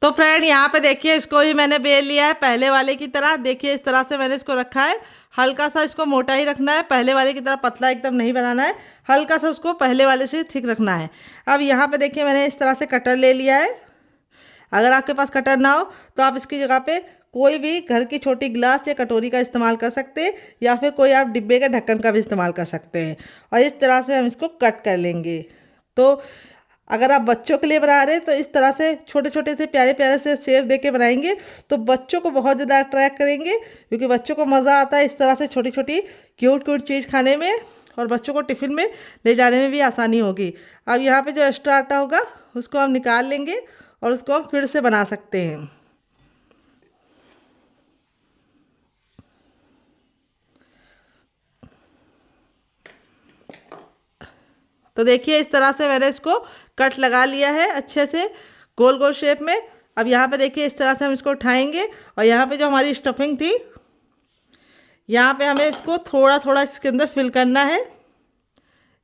तो फ्रेंड यहाँ पे देखिए इसको ही मैंने बेल लिया है पहले वाले की तरह। देखिए इस तरह से मैंने इसको रखा है। हल्का सा इसको मोटा ही रखना है, पहले वाले की तरह पतला एकदम नहीं बनाना है, हल्का सा उसको पहले वाले से थिक रखना है। अब यहाँ पे देखिए मैंने इस तरह से कटर ले लिया है। अगर आपके पास कटर ना हो तो आप इसकी जगह पे कोई भी घर की छोटी गिलास या कटोरी का इस्तेमाल कर सकते हैं, या फिर कोई आप डिब्बे का ढक्कन का भी इस्तेमाल कर सकते हैं। और इस तरह से हम इसको कट कर लेंगे। तो अगर आप बच्चों के लिए बना रहे हैं तो इस तरह से छोटे छोटे से प्यारे प्यारे से शेप दे के बनाएंगे तो बच्चों को बहुत ज़्यादा अट्रैक्ट करेंगे, क्योंकि बच्चों को मज़ा आता है इस तरह से छोटी छोटी क्यूट क्यूट चीज़ खाने में, और बच्चों को टिफ़िन में ले जाने में भी आसानी होगी। अब यहाँ पे जो एक्स्ट्रा आटा होगा उसको हम निकाल लेंगे और उसको हम फिर से बना सकते हैं। तो देखिए इस तरह से मैंने इसको कट लगा लिया है अच्छे से गोल गोल शेप में। अब यहाँ पे देखिए इस तरह से हम इसको उठाएंगे और यहाँ पे जो हमारी स्टफिंग थी यहाँ पे हमें इसको थोड़ा थोड़ा इसके अंदर फिल करना है।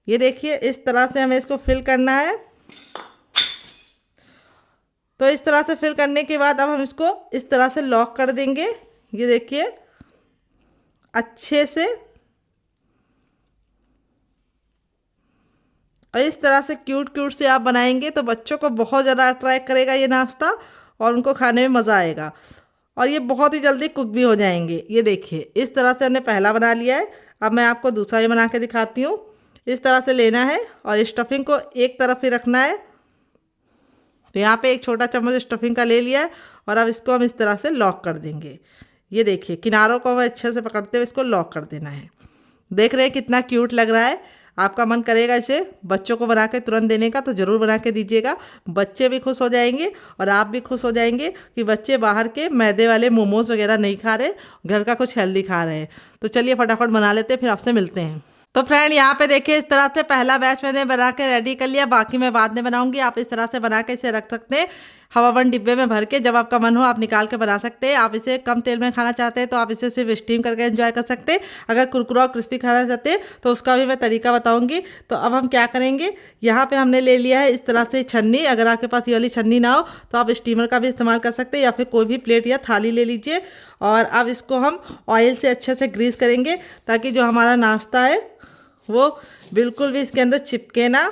ये देखिए इस तरह से हमें इसको फिल करना है। तो इस तरह से फिल करने के बाद अब हम इसको इस तरह से लॉक कर देंगे। ये देखिए अच्छे से, और इस तरह से क्यूट क्यूट से आप बनाएंगे तो बच्चों को बहुत ज़्यादा अट्रैक्ट करेगा ये नाश्ता, और उनको खाने में मज़ा आएगा, और ये बहुत ही जल्दी कुक भी हो जाएंगे। ये देखिए इस तरह से हमने पहला बना लिया है। अब मैं आपको दूसरा ही बना के दिखाती हूँ। इस तरह से लेना है और स्टफिंग को एक तरफ ही रखना है। तो यहाँ पे एक छोटा चम्मच स्टफिंग का ले लिया है और अब इसको हम इस तरह से लॉक कर देंगे। ये देखिए किनारों को हमें अच्छे से पकड़ते हुए इसको लॉक कर देना है। देख रहे हैं कितना क्यूट लग रहा है। आपका मन करेगा इसे बच्चों को बना के तुरंत देने का तो ज़रूर बना के दीजिएगा। बच्चे भी खुश हो जाएंगे और आप भी खुश हो जाएंगे कि बच्चे बाहर के मैदे वाले मोमोज वगैरह नहीं खा रहे, घर का कुछ हेल्दी खा रहे हैं। तो चलिए फटाफट बना लेते हैं, फिर आपसे मिलते हैं। तो फ्रेंड यहाँ पे देखिए इस तरह से पहला बैच मैंने बना के रेडी कर लिया, बाकी मैं बाद में बनाऊंगी। आप इस तरह से बना के इसे रख सकते हैं हवाबंद डिब्बे में भर के। जब आपका मन हो आप निकाल के बना सकते हैं। आप इसे कम तेल में खाना चाहते हैं तो आप इसे सिर्फ स्टीम करके एंजॉय कर सकते हैं। अगर कुरकुरा और क्रिस्पी खाना चाहते हैं तो उसका भी मैं तरीका बताऊंगी। तो अब हम क्या करेंगे, यहाँ पे हमने ले लिया है इस तरह से छन्नी। अगर आपके पास ये वाली छन्नी ना हो तो आप स्टीमर का भी इस्तेमाल कर सकते हैं, या फिर कोई भी प्लेट या थाली ले लीजिए। और अब इसको हम ऑयल से अच्छे से ग्रीस करेंगे ताकि जो हमारा नाश्ता है वो बिल्कुल भी इसके अंदर चिपके ना।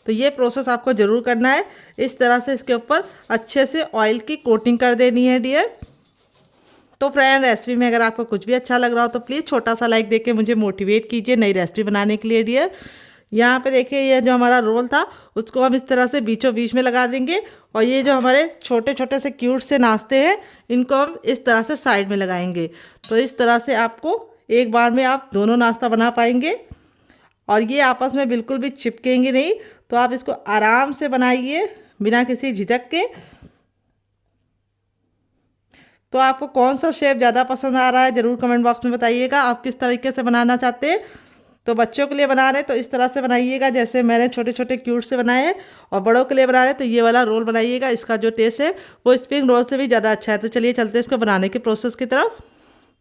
तो ये प्रोसेस आपको ज़रूर करना है। इस तरह से इसके ऊपर अच्छे से ऑयल की कोटिंग कर देनी है डियर। तो फ्रेंड रेसिपी में अगर आपको कुछ भी अच्छा लग रहा हो तो प्लीज़ छोटा सा लाइक देके मुझे मोटिवेट कीजिए नई रेसिपी बनाने के लिए डियर। यहाँ पे देखिए ये जो हमारा रोल था उसको हम इस तरह से बीचों बीच में लगा देंगे, और ये जो हमारे छोटे छोटे से क्यूट से नाश्ते हैं इनको हम इस तरह से साइड में लगाएंगे। तो इस तरह से आपको एक बार में आप दोनों नाश्ता बना पाएंगे और ये आपस में बिल्कुल भी चिपकेंगे नहीं। तो आप इसको आराम से बनाइए बिना किसी झिझक के। तो आपको कौन सा शेप ज़्यादा पसंद आ रहा है ज़रूर कमेंट बॉक्स में बताइएगा। आप किस तरीके से बनाना चाहते हैं। तो बच्चों के लिए बना रहे हैं तो इस तरह से बनाइएगा जैसे मैंने छोटे छोटे क्यूट से बनाए हैं, और बड़ों के लिए बना रहे हैं तो ये वाला रोल बनाइएगा। इसका जो टेस्ट है वो स्प्रिंग रोल से भी ज़्यादा अच्छा है। तो चलिए चलते हैं इसको बनाने के प्रोसेस की तरफ।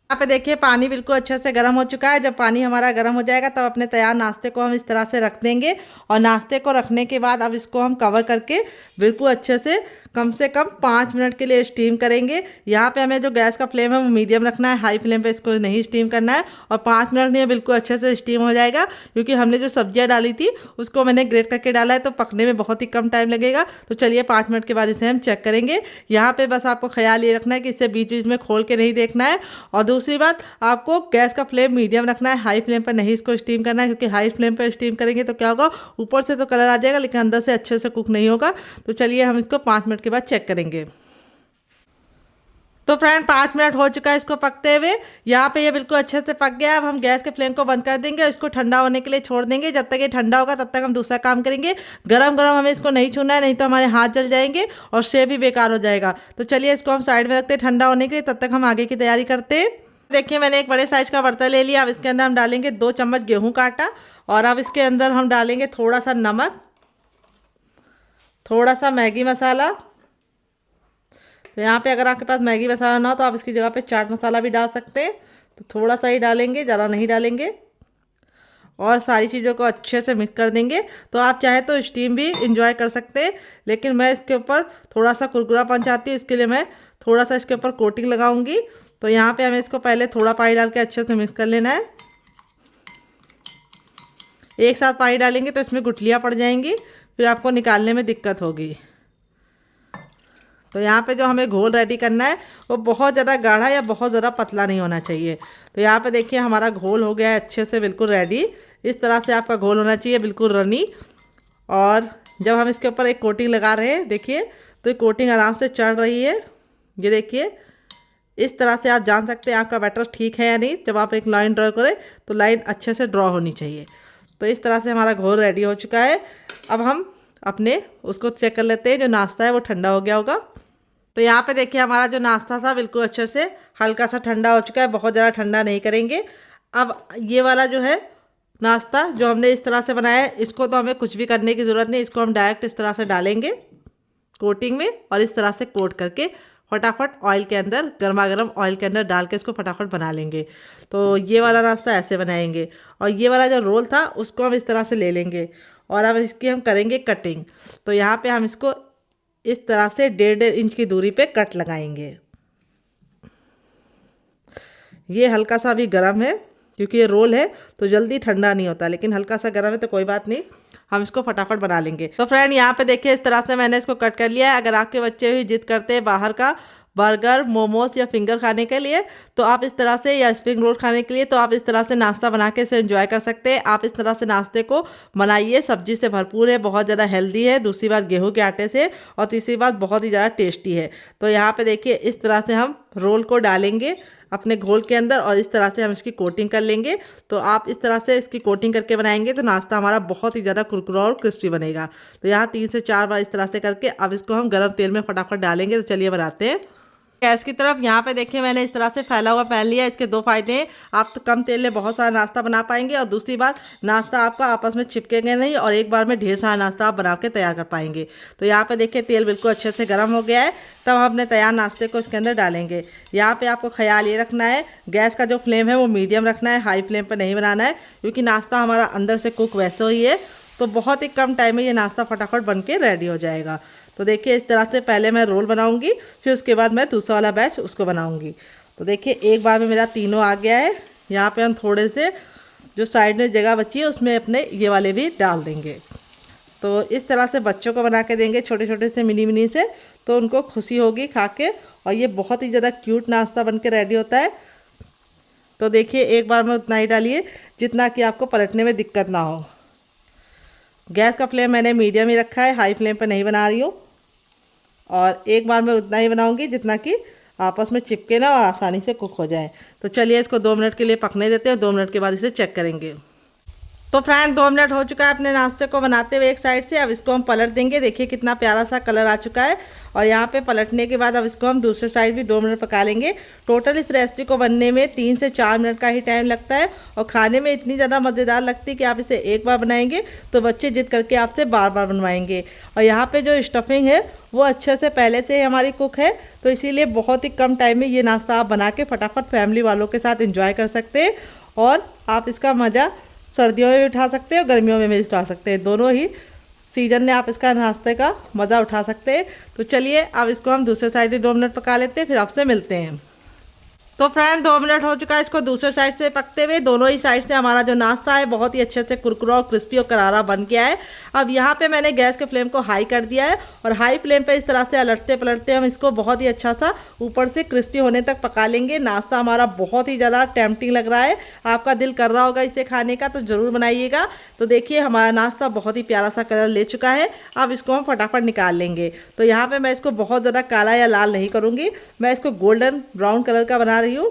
यहाँ पे देखिए पानी बिल्कुल अच्छे से गर्म हो चुका है। जब पानी हमारा गर्म हो जाएगा तब अपने तैयार नाश्ते को हम इस तरह से रख देंगे, और नाश्ते को रखने के बाद अब इसको हम कवर करके बिल्कुल अच्छे से कम 5 मिनट के लिए स्टीम करेंगे। यहाँ पे हमें जो गैस का फ्लेम है वो मीडियम रखना है, हाई फ्लेम पे इसको नहीं स्टीम करना है। और 5 मिनट में बिल्कुल अच्छे से स्टीम हो जाएगा, क्योंकि हमने जो सब्जियाँ डाली थी उसको मैंने ग्रेट करके डाला है तो पकने में बहुत ही कम टाइम लगेगा। तो चलिए 5 मिनट के बाद इसे हम चेक करेंगे। यहाँ पर बस आपको ख्याल ये रखना है कि इसे बीच बीच में खोल के नहीं देखना है। और दूसरी बात, आपको गैस का फ्लेम मीडियम रखना है, हाई फ्लेम पर नहीं इसको स्टीम करना है, क्योंकि हाई फ्लेम पर स्टीम करेंगे तो क्या होगा, ऊपर से तो कलर आ जाएगा लेकिन अंदर से अच्छे से कुक नहीं होगा। तो चलिए हम इसको 5 मिनट के बाद चेक करेंगे। तो फ्रेंड 5 मिनट हो चुका है इसको पकते हुए। यहाँ पे ये बिल्कुल अच्छे से पक गया। अब हम गैस के फ्लेम को बंद कर देंगे और इसको ठंडा होने के लिए छोड़ देंगे। जब तक ये ठंडा होगा तब तक हम दूसरा काम करेंगे। गरम गरम हमें इसको नहीं छूना है, नहीं तो हमारे हाथ जल जाएंगे और सेब भी बेकार हो जाएगा। तो चलिए इसको हम साइड में रखते हैं ठंडा होने के लिए, तब तक हम आगे की तैयारी करते हैं। देखिए मैंने एक बड़े साइज का बर्तन ले लिया। अब इसके अंदर हम डालेंगे 2 चम्मच गेहूँ का आटा और अब इसके अंदर हम डालेंगे थोड़ा सा नमक, थोड़ा सा मैगी मसाला। तो यहाँ पे अगर आपके पास मैगी मसाला ना हो तो आप इसकी जगह पे चाट मसाला भी डाल सकते हैं। तो थोड़ा सा ही डालेंगे, ज़्यादा नहीं डालेंगे और सारी चीज़ों को अच्छे से मिक्स कर देंगे। तो आप चाहे तो स्टीम भी इंजॉय कर सकते हैं, लेकिन मैं इसके ऊपर थोड़ा सा कुरकुरापन चाहती हूँ, इसके लिए मैं थोड़ा सा इसके ऊपर कोटिंग लगाऊंगी। तो यहाँ पे हमें इसको पहले थोड़ा पानी डाल के अच्छे से मिक्स कर लेना है। एक साथ पानी डालेंगे तो इसमें गुठलियाँ पड़ जाएंगी, फिर आपको निकालने में दिक्कत होगी। तो यहाँ पे जो हमें घोल रेडी करना है वो बहुत ज़्यादा गाढ़ा या बहुत ज़्यादा पतला नहीं होना चाहिए। तो यहाँ पे देखिए हमारा घोल हो गया है अच्छे से बिल्कुल रेडी। इस तरह से आपका घोल होना चाहिए, बिल्कुल रनी। और जब हम इसके ऊपर एक कोटिंग लगा रहे हैं देखिए, तो ये कोटिंग आराम से चढ़ रही है। ये देखिए इस तरह से आप जान सकते हैं आपका बैटर ठीक है या नहीं। जब आप एक लाइन ड्रॉ करें तो लाइन अच्छे से ड्रॉ होनी चाहिए। तो इस तरह से हमारा घोल रेडी हो चुका है। अब हम अपने उसको चेक कर लेते हैं, जो नाश्ता है वो ठंडा हो गया होगा। तो यहाँ पे देखिए हमारा जो नाश्ता था बिल्कुल अच्छे से हल्का सा ठंडा हो चुका है, बहुत ज़्यादा ठंडा नहीं करेंगे। अब ये वाला जो है नाश्ता जो हमने इस तरह से बनाया है, इसको तो हमें कुछ भी करने की ज़रूरत नहीं। इसको हम डायरेक्ट इस तरह से डालेंगे कोटिंग में और इस तरह से कोट करके फटाफट ऑयल के अंदर, गर्मा गर्म ऑयल के अंदर डाल के इसको फटाफट बना लेंगे। तो ये वाला नाश्ता ऐसे बनाएंगे और ये वाला जो रोल था उसको हम इस तरह से ले लेंगे और अब इसकी हम करेंगे कटिंग। तो यहाँ पे हम इसको इस तरह से 1.5 इंच की दूरी पे कट लगाएंगे। ये हल्का सा भी गर्म है क्योंकि ये रोल है तो जल्दी ठंडा नहीं होता, लेकिन हल्का सा गर्म है तो कोई बात नहीं, हम इसको फटाफट बना लेंगे। तो फ्रेंड यहाँ पे देखिए इस तरह से मैंने इसको कट कर लिया है। अगर आपके बच्चे भी जिद करते हैं बाहर का बर्गर, मोमोज या फिंगर खाने के लिए, तो आप इस तरह से, या स्प्रिंग रोल खाने के लिए, तो आप इस तरह से नाश्ता बना के इसे एंजॉय कर सकते हैं। आप इस तरह से नाश्ते को बनाइए, सब्जी से भरपूर है, बहुत ज़्यादा हेल्दी है, दूसरी बात गेहूं के आटे से, और तीसरी बात बहुत ही ज़्यादा टेस्टी है। तो यहाँ पे देखिए इस तरह से हम रोल को डालेंगे अपने घोल के अंदर और इस तरह से हम इसकी कोटिंग कर लेंगे। तो आप इस तरह से इसकी कोटिंग करके बनाएंगे तो नाश्ता हमारा बहुत ही ज़्यादा कुरकुरा और क्रिस्पी बनेगा। तो यहाँ 3 से 4 बार इस तरह से करके अब इसको हम गर्म तेल में फटाफट डालेंगे। तो चलिए बनाते हैं। गैस की तरफ यहाँ पे देखिए मैंने इस तरह से फैला हुआ पैन लिया। इसके 2 फायदे हैं, आप तो कम तेल में बहुत सारा नाश्ता बना पाएंगे और दूसरी बात नाश्ता आपका आपस में चिपकेंगे नहीं और एक बार में ढेर सारा नाश्ता आप बना के तैयार कर पाएंगे। तो यहाँ पे देखिए तेल बिल्कुल अच्छे से गर्म हो गया है। तब हम अपने तैयार नाश्ते को इसके अंदर डालेंगे। यहाँ पे आपको ख्याल ये रखना है, गैस का जो फ्लेम है वो मीडियम रखना है, हाई फ्लेम पर नहीं बनाना है, क्योंकि नाश्ता हमारा अंदर से कुक वैसे ही है। तो बहुत ही कम टाइम में ये नाश्ता फटाफट बन के रेडी हो जाएगा। तो देखिए इस तरह से पहले मैं रोल बनाऊंगी, फिर उसके बाद मैं दूसरा वाला बैच उसको बनाऊंगी। तो देखिए एक बार में मेरा तीनों आ गया है। यहाँ पे हम थोड़े से जो साइड में जगह बची है उसमें अपने ये वाले भी डाल देंगे। तो इस तरह से बच्चों को बना के देंगे छोटे छोटे से मिनी मिनी से, तो उनको खुशी होगी खा के, और ये बहुत ही ज़्यादा क्यूट नाश्ता बन के रेडी होता है। तो देखिए एक बार में उतना ही डालिए जितना कि आपको पलटने में दिक्कत ना हो। गैस का फ्लेम मैंने मीडियम ही रखा है, हाई फ्लेम पर नहीं बना रही हूँ। और एक बार मैं उतना ही बनाऊंगी जितना कि आपस में चिपके ना और आसानी से कुक हो जाए। तो चलिए इसको 2 मिनट के लिए पकने देते हैं। 2 मिनट के बाद इसे चेक करेंगे। तो फ्रेंड 2 मिनट हो चुका है अपने नाश्ते को बनाते हुए एक साइड से। अब इसको हम पलट देंगे। देखिए कितना प्यारा सा कलर आ चुका है। और यहाँ पे पलटने के बाद अब इसको हम दूसरे साइड भी 2 मिनट पका लेंगे। टोटल इस रेसिपी को बनने में 3 से 4 मिनट का ही टाइम लगता है और खाने में इतनी ज़्यादा मज़ेदार लगती है कि आप इसे एक बार बनाएंगे तो बच्चे जिद करके आपसे बार बार बनवाएंगे। और यहाँ पर जो स्टफिंग है वो अच्छे से पहले से ही हमारी कुक है, तो इसीलिए बहुत ही कम टाइम में ये नाश्ता आप बना के फटाफट फैमिली वालों के साथ इंजॉय कर सकते हैं। और आप इसका मज़ा सर्दियों में भी उठा सकते हैं और गर्मियों में भी उठा सकते हैं। दोनों ही सीजन में आप इसका नाश्ते का मज़ा उठा सकते हैं। तो चलिए अब इसको हम दूसरे साइड 2 मिनट पका लेते हैं, फिर आपसे मिलते हैं। तो फ्रेंड 2 मिनट हो चुका है इसको दूसरे साइड से पकते हुए। दोनों ही साइड से हमारा जो नाश्ता है बहुत ही अच्छे से कुरकुरा और क्रिस्पी और करारा बन गया है। अब यहाँ पे मैंने गैस के फ्लेम को हाई कर दिया है और हाई फ्लेम पे इस तरह से अलटते पलटते हम इसको बहुत ही अच्छा सा ऊपर से क्रिस्पी होने तक पका लेंगे। नाश्ता हमारा बहुत ही ज़्यादा टेम्पटिंग लग रहा है, आपका दिल कर रहा होगा इसे खाने का, तो ज़रूर बनाइएगा। तो देखिए हमारा नाश्ता बहुत ही प्यारा सा कलर ले चुका है। अब इसको हम फटाफट निकाल लेंगे। तो यहाँ पर मैं इसको बहुत ज़्यादा काला या लाल नहीं करूँगी, मैं इसको गोल्डन ब्राउन कलर का बना रही हूँ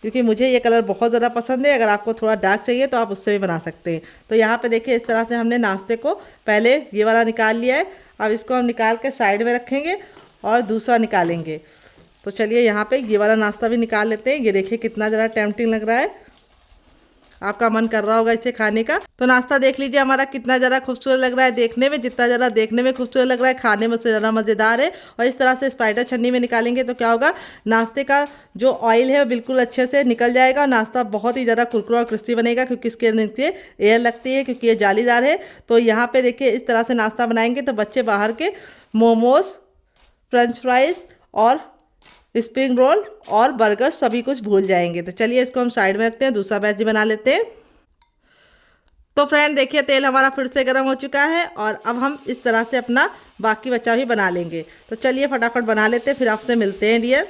क्योंकि मुझे ये कलर बहुत ज़्यादा पसंद है। अगर आपको थोड़ा डार्क चाहिए तो आप उससे भी बना सकते हैं। तो यहाँ पे देखिए इस तरह से हमने नाश्ते को पहले ये वाला निकाल लिया है। अब इसको हम निकाल के साइड में रखेंगे और दूसरा निकालेंगे। तो चलिए यहाँ पे ये वाला नाश्ता भी निकाल लेते हैं। ये देखिए कितना ज़रा टेम्पटिंग लग रहा है, आपका मन कर रहा होगा इसे खाने का। तो नाश्ता देख लीजिए हमारा कितना ज़्यादा खूबसूरत लग रहा है देखने में। जितना ज़्यादा देखने में खूबसूरत लग रहा है खाने में उससे ज़्यादा मज़ेदार है। और इस तरह से स्पाइडर छन्नी में निकालेंगे तो क्या होगा, नाश्ते का जो ऑयल है वो बिल्कुल अच्छे से निकल जाएगा। नाश्ता बहुत ही ज़्यादा कुरकुरा और क्रिस्पी बनेगा क्योंकि इसके नीचे एयर लगती है, क्योंकि ये जालीदार है। तो यहाँ पर देखिए इस तरह से नाश्ता बनाएंगे तो बच्चे बाहर के मोमोज, फ्रेंच फ्राइज़ और स्प्रिंग रोल और बर्गर सभी कुछ भूल जाएंगे। तो चलिए इसको हम साइड में रखते हैं, दूसरा बैच भी बना लेते हैं। तो फ्रेंड देखिए तेल हमारा फिर से गर्म हो चुका है और अब हम इस तरह से अपना बाकी बचा भी बना लेंगे। तो चलिए फटाफट बना लेते हैं, फिर आपसे मिलते हैं डियर।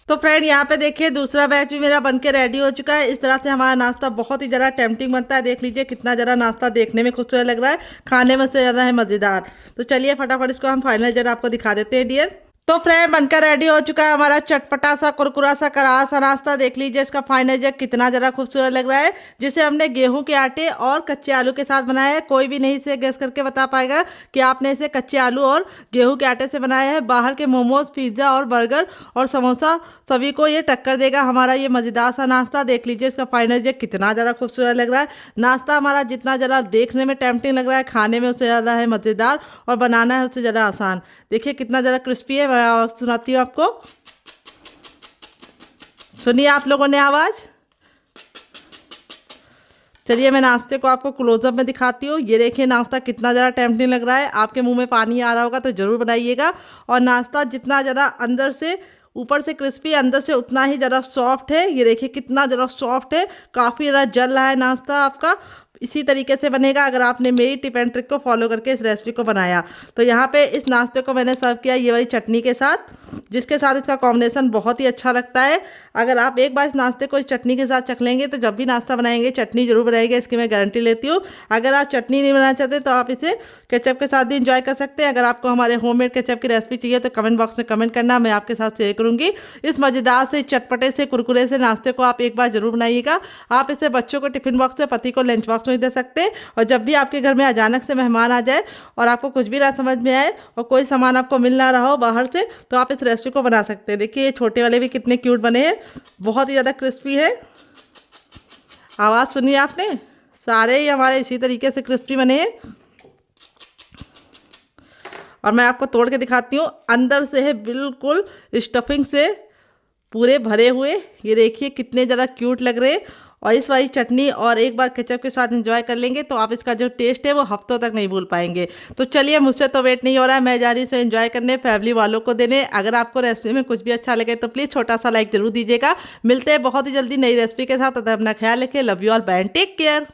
तो फ्रेंड यहाँ पे देखिए दूसरा बैच भी मेरा बनके रेडी हो चुका है। इस तरह से हमारा नाश्ता बहुत ही ज़्यादा टेम्पटिंग बनता है। देख लीजिए कितना ज़्यादा नाश्ता देखने में खूबसूरत लग रहा है, खाने में से ज़्यादा है मज़ेदार। तो चलिए फटाफट इसको हम फाइनल रिजल्ट आपको दिखा देते हैं डियर। तो फ्रेंड बनकर रेडी हो चुका है हमारा चटपटा सा कुरकुरा सा करारा सा नाश्ता। देख लीजिए इसका फाइनल जग कितना ज़्यादा खूबसूरत लग रहा है, जिसे हमने गेहूं के आटे और कच्चे आलू के साथ बनाया है। कोई भी नहीं इसे गेस करके बता पाएगा कि आपने इसे कच्चे आलू और गेहूं के आटे से बनाया है। बाहर के मोमोज, पिज्ज़ा और बर्गर और समोसा सभी को ये टक्कर देगा हमारा ये मज़ेदार सा नाश्ता। देख लीजिए इसका फाइनल जग कितना ज़्यादा खूबसूरत लग रहा है। नाश्ता हमारा जितना ज़्यादा देखने में टेम्पटिंग लग रहा है, खाने में उससे ज़्यादा है मज़ेदार और बनाना है उससे ज़्यादा आसान। देखिए कितना ज़्यादा क्रिस्पी है। मैं सुनाती हूँ आपको, सुनिए आप लोगों ने आवाज़। चलिए मैं नाश्ते को आपको क्लोजअप में दिखाती हूँ। ये देखिए नाश्ता कितना ज़्यादा टेम्पटिंग लग रहा है, आपके मुंह में पानी आ रहा होगा तो ज़रूर बनाइएगा। और नाश्ता जितना ज़्यादा अंदर से ऊपर से क्रिस्पी, अंदर से उतना ही ज़्यादा सॉफ्ट है। ये देखिए कितना ज़्यादा सॉफ्ट है, काफ़ी ज़्यादा जल रहा है नाश्ता आपका। इसी तरीके से बनेगा अगर आपने मेरी टिप एंड ट्रिक को फॉलो करके इस रेसिपी को बनाया। तो यहाँ पे इस नाश्ते को मैंने सर्व किया ये वाली चटनी के साथ, जिसके साथ इसका कॉम्बिनेशन बहुत ही अच्छा लगता है। अगर आप एक बार इस नाश्ते को इस चटनी के साथ चख लेंगे तो जब भी नाश्ता बनाएंगे चटनी जरूर बनाएंगे, इसकी मैं गारंटी लेती हूँ। अगर आप चटनी नहीं बनाना चाहते तो आप इसे केचप के साथ भी इंजॉय कर सकते हैं। अगर आपको हमारे होममेड केचप की रेसिपी चाहिए तो कमेंट बॉक्स में कमेंट करना, मैं आपके साथ शेयर करूँगी। इस मज़ेदार से चटपटे से कुरकुरे से नाश्ते को आप एक बार जरूर बनाइएगा। आप इसे बच्चों को टिफिन बॉक्स में, पति को लंच बॉक्स में दे सकते हैं। और जब भी आपके घर में अचानक से मेहमान आ जाए और आपको कुछ भी ना समझ में आए और कोई सामान आपको मिल ना रहा हो बाहर से, तो आप इस रेसिपी को बना सकते हैं। देखिए ये छोटे वाले भी कितने क्यूट बने हैं, बहुत ही ज़्यादा क्रिस्पी है। आवाज़ सुनिए आपने, सारे ही हमारे इसी तरीके से क्रिस्पी बने हैं। और मैं आपको तोड़ के दिखाती हूँ, अंदर से है बिल्कुल स्टफिंग से पूरे भरे हुए। ये देखिए कितने ज़्यादा क्यूट लग रहे हैं। और इस वाली चटनी और एक बार केचप के साथ एंजॉय कर लेंगे तो आप इसका जो टेस्ट है वो हफ्तों तक नहीं भूल पाएंगे। तो चलिए मुझसे तो वेट नहीं हो रहा है, मैं जा रही हूँ इसे एंजॉय करने, फैमिली वालों को देने। अगर आपको रेसिपी में कुछ भी अच्छा लगे तो प्लीज़ छोटा सा लाइक जरूर दीजिएगा। मिलते हैं बहुत ही जल्दी नई रेसिपी के साथ, तब तक अपना ख्याल रखें। Love you all, bye and take care.